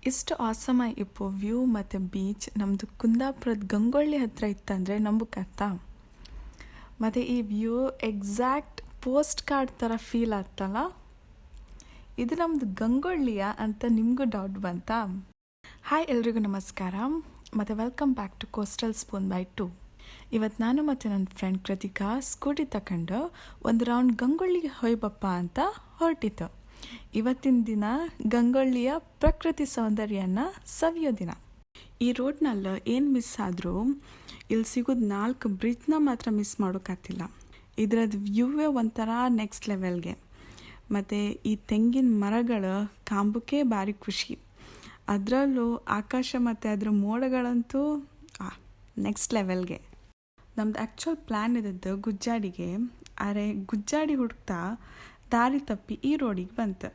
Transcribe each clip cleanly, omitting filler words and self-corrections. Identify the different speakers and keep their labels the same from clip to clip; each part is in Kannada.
Speaker 1: ಇಷ್ಟು ಆಸಮಾಗಿ ಇಪ್ಪು ವ್ಯೂ ಮತ್ತು ಬೀಚ್ ನಮ್ಮದು ಕುಂದಾಪುರದ ಗಂಗೊಳ್ಳಿ ಹತ್ರ ಇತ್ತಂದರೆ ನಂಬುಕತ್ತಾ. ಮತ್ತು ಈ ವ್ಯೂ ಎಕ್ಸಾಕ್ಟ್ ಪೋಸ್ಟ್ ಕಾರ್ಡ್ ಥರ ಫೀಲ್ ಆಗ್ತಲ್ಲ. ಇದು ನಮ್ಮದು ಗಂಗೊಳ್ಳಿಯ ಅಂತ ನಿಮಗೂ ಡೌಟ್ ಬಂತಾ? ಹಾಯ್ ಎಲ್ರಿಗೂ ನಮಸ್ಕಾರ ಮತ್ತು welcome back to coastal spoon by 2. ಇವತ್ತು ನಾನು ಮತ್ತು ನನ್ನ ಫ್ರೆಂಡ್ ಕೃತಿಕಾ ಸ್ಕೂಟಿ ತಗೊಂಡು ಒಂದು ರೌಂಡ್ ಗಂಗೊಳ್ಳಿಗೆ ಹೋಯ್ಬಪ್ಪ ಅಂತ ಹೊರಟಿತ್ತು. ಇವತ್ತಿನ ದಿನ ಗಂಗೊಳ್ಳಿಯ ಪ್ರಕೃತಿ ಸೌಂದರ್ಯನ ಸವಿಯೋ ದಿನ. ಈ ರೋಡ್ನಲ್ಲಿ ಏನು ಮಿಸ್ ಆದರೂ ಇಲ್ಲಿ ಸಿಗೋದು 4 ಬ್ರಿಡ್ಜ್ನ ಮಾತ್ರ ಮಿಸ್ ಮಾಡೋಕ್ಕಾಗ್ತಿಲ್ಲ. ಇದರದ್ದು ವ್ಯೂವೇ ಒಂಥರ ನೆಕ್ಸ್ಟ್ ಲೆವೆಲ್ಗೆ. ಮತ್ತು ಈ ತೆಂಗಿನ ಮರಗಳ ಕಾಂಬಕ್ಕೆ ಭಾರಿ ಖುಷಿ. ಅದರಲ್ಲೂ ಆಕಾಶ ಮತ್ತು ಅದರ ಮೋಡಗಳಂತೂ ನೆಕ್ಸ್ಟ್ ಲೆವೆಲ್ಗೆ. ನಮ್ದು ಆ್ಯಕ್ಚುಲ್ ಪ್ಲ್ಯಾನ್ ಇದ್ದದ್ದು ಗುಜ್ಜಾಡಿಗೆ. ಆದರೆ ಗುಜ್ಜಾಡಿ ಹುಡುಕ್ತಾ ದಾರಿ ತಪ್ಪಿ ಈ ರೋಡಿಗೆ ಬಂತು.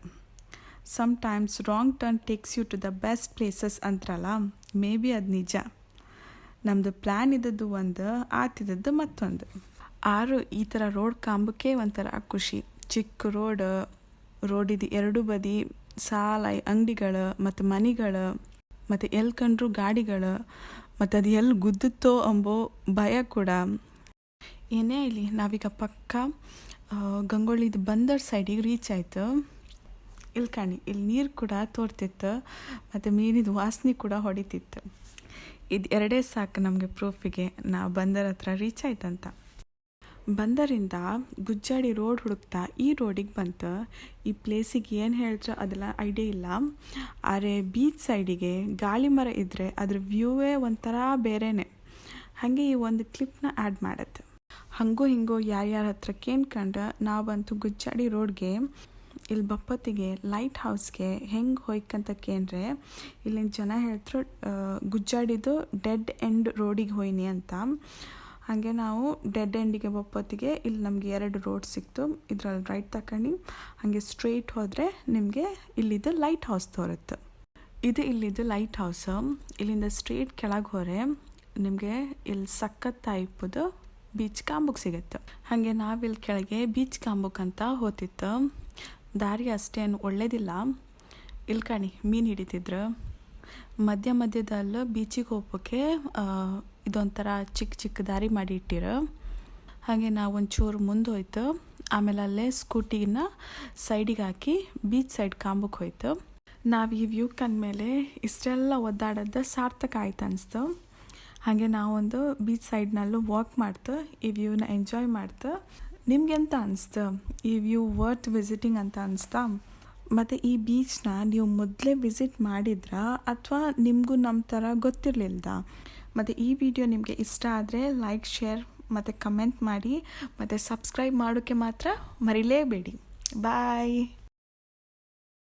Speaker 1: Sometimes wrong turn takes you to the best places ಅಂತಾರಲ್ಲ, ಮೇ ಬಿ ಅದು ನಿಜ. ನಮ್ಮದು ಪ್ಲ್ಯಾನ್ ಇದ್ದದ್ದು ಒಂದು, ಆತಿದ್ದದ್ದು ಮತ್ತೊಂದು. ಈ ಥರ ರೋಡ್ ಕಾಂಬಕ್ಕೆ ಒಂಥರ ಖುಷಿ. ಚಿಕ್ಕ ರೋಡಿದು ಎರಡು ಬದಿ ಸಾಲ ಅಂಗಡಿಗಳು ಮತ್ತು ಮನೆಗಳು ಮತ್ತು ಎಲ್ಲಿ ಕಂಡ್ರು ಗಾಡಿಗಳು ಮತ್ತು ಅದು ಎಲ್ಲಿ ಗುದ್ದುತ್ತೋ ಎಂಬೋ ಭಯ ಕೂಡ. ಏನೇ ಇಲ್ಲಿ ನಾವೀಗ ಪಕ್ಕ ಗಂಗೊಳ್ಳಿದು ಬಂದರ್ ಸೈಡಿಗೆ ರೀಚ್ ಆಯಿತು. ಇಲ್ಲಿ ಕಾಣಿ, ಇಲ್ಲಿ ನೀರು ಕೂಡ ತೋರ್ತಿತ್ತು ಮತ್ತು ಮೀನಿದ ವಾಸನೆ ಕೂಡ ಹೊಡಿತಿತ್ತು. ಇದು ಎರಡೇ ಸಾಕು ನಮಗೆ ಪ್ರೂಫಿಗೆ ನಾವು ಬಂದರ್ ಹತ್ರ ರೀಚ್ ಆಯ್ತಂತ. ಬಂದರಿಂದ ಗುಜ್ಜಾಡಿ ರೋಡ್ ಹುಡುಕ್ತಾ ಈ ರೋಡಿಗೆ ಬಂತು. ಈ ಪ್ಲೇಸಿಗೆ ಏನು ಹೇಳಿದ್ರೆ ಅದೆಲ್ಲ ಐಡಿಯಾ ಇಲ್ಲ. ಆದರೆ ಬೀಚ್ ಸೈಡಿಗೆ ಗಾಳಿ ಮರ ಇದ್ದರೆ ಅದ್ರ ವ್ಯೂವೇ ಒಂಥರ ಬೇರೆಯೇ. ಹಾಗೆ ಈ ಒಂದು ಕ್ಲಿಪ್ನ ಆ್ಯಡ್ ಮಾಡತ್ತೆ. ಹಂಗೂ ಹಿಂಗೋ ಯಾರ್ಯಾರ ಹತ್ರ ಕೇಳ್ಕೊಂಡು ನಾವಂತೂ ಗುಜ್ಜಾಡಿ ರೋಡ್ಗೆ ಇಲ್ಲಿ ಬಪ್ಪತ್ತಿಗೆ ಲೈಟ್ ಹೌಸ್ಗೆ ಹೆಂಗೆ ಹೋಯ್ಕಂತ ಕೇಂದ್ರೆ ಇಲ್ಲಿನ ಜನ ಹೇಳ್ತಾರೆ ಗುಜ್ಜಾಡಿದು ಡೆಡ್ ಎಂಡ್ ರೋಡಿಗೆ ಹೋಯ್ನಿ ಅಂತ. ಹಾಗೆ ನಾವು ಡೆಡ್ ಎಂಡಿಗೆ ಬಪ್ಪತ್ತಿಗೆ ಇಲ್ಲಿ ನಮಗೆ 2 ರೋಡ್ ಸಿಕ್ತು. ಇದ್ರಲ್ಲಿ ರೈಟ್ ತಗೊಂಡು ಹಾಗೆ ಸ್ಟ್ರೈಟ್ ಹೋದರೆ ನಿಮಗೆ ಇಲ್ಲಿದ್ದು ಲೈಟ್ ಹೌಸ್ ತೋರುತ್ತೆ. ಇದು ಇಲ್ಲಿದ್ದು ಲೈಟ್ ಹೌಸ್. ಇಲ್ಲಿಂದ ಸ್ಟ್ರೈಟ್ ಕೆಳಗೆ ಹೋರೆ ನಿಮಗೆ ಇಲ್ಲಿ ಸಖತ್ ಟೈಪದು ಬೀಚ್ ಕಾಂಬುಕ್ ಸಿಗುತ್ತೆ. ಹಾಗೆ ನಾವಿಲ್ಲಿ ಕೆಳಗೆ ಬೀಚ್ ಕಾಂಬುಕ್ ಅಂತ ಹೋತಿತ್ತು. ದಾರಿ ಅಷ್ಟೇನು ಒಳ್ಳೇದಿಲ್ಲ. ಇಲ್ಲಿ ಕಾಣಿ ಮೀನು ಹಿಡಿತಿದ್ರು. ಮಧ್ಯದಲ್ಲೂ ಬೀಚಿಗೆ ಹೋಗೋಕ್ಕೆ ಇದೊಂಥರ ಚಿಕ್ಕ ದಾರಿ ಮಾಡಿ ಇಟ್ಟಿರು. ಹಾಗೆ ನಾವು ಒಂಚೂರು ಮುಂದೆ ಹೋಯ್ತು. ಆಮೇಲೆ ಅಲ್ಲೇ ಸ್ಕೂಟಿನ ಸೈಡಿಗೆ ಹಾಕಿ ಬೀಚ್ ಸೈಡ್ ಕಾಂಬುಕ್ ಹೋಯ್ತು. ನಾವು ಈ ವ್ಯೂ ಕಂಡ್ಮೇಲೆ ಇಷ್ಟೆಲ್ಲ ಒದ್ದಾಡೋದು ಸಾರ್ಥಕ ಆಯ್ತು ಅನಿಸ್ತು. ಹಾಗೆ ನಾವೊಂದು ಬೀಚ್ ಸೈಡ್ನಲ್ಲೂ ವಾಕ್ ಮಾಡ್ತು, ಈ ವ್ಯೂನ ಎಂಜಾಯ್ ಮಾಡ್ತು. ನಿಮ್ಗೆ ಎಂತ ಅನಿಸ್ತು? ಈ ವ್ಯೂ ವರ್ತ್ ವಿಸಿಟಿಂಗ್ ಅಂತ ಅನಿಸ್ತಾ? ಮತ್ತು ಈ ಬೀಚ್ನ ನೀವು ಮೊದಲೇ ವಿಸಿಟ್ ಮಾಡಿದ್ರಾ ಅಥವಾ ನಿಮಗೂ ನಮ್ಮ ಥರ ಗೊತ್ತಿರಲಿಲ್ದಾ? ಮತ್ತು ಈ ವಿಡಿಯೋ ನಿಮಗೆ ಇಷ್ಟ ಆದರೆ ಲೈಕ್, ಶೇರ್ ಮತ್ತು ಕಮೆಂಟ್ ಮಾಡಿ ಮತ್ತು ಸಬ್ಸ್ಕ್ರೈಬ್ ಮಾಡೋಕ್ಕೆ ಮಾತ್ರ ಮರಿಲೇಬೇಡಿ. ಬಾಯ್.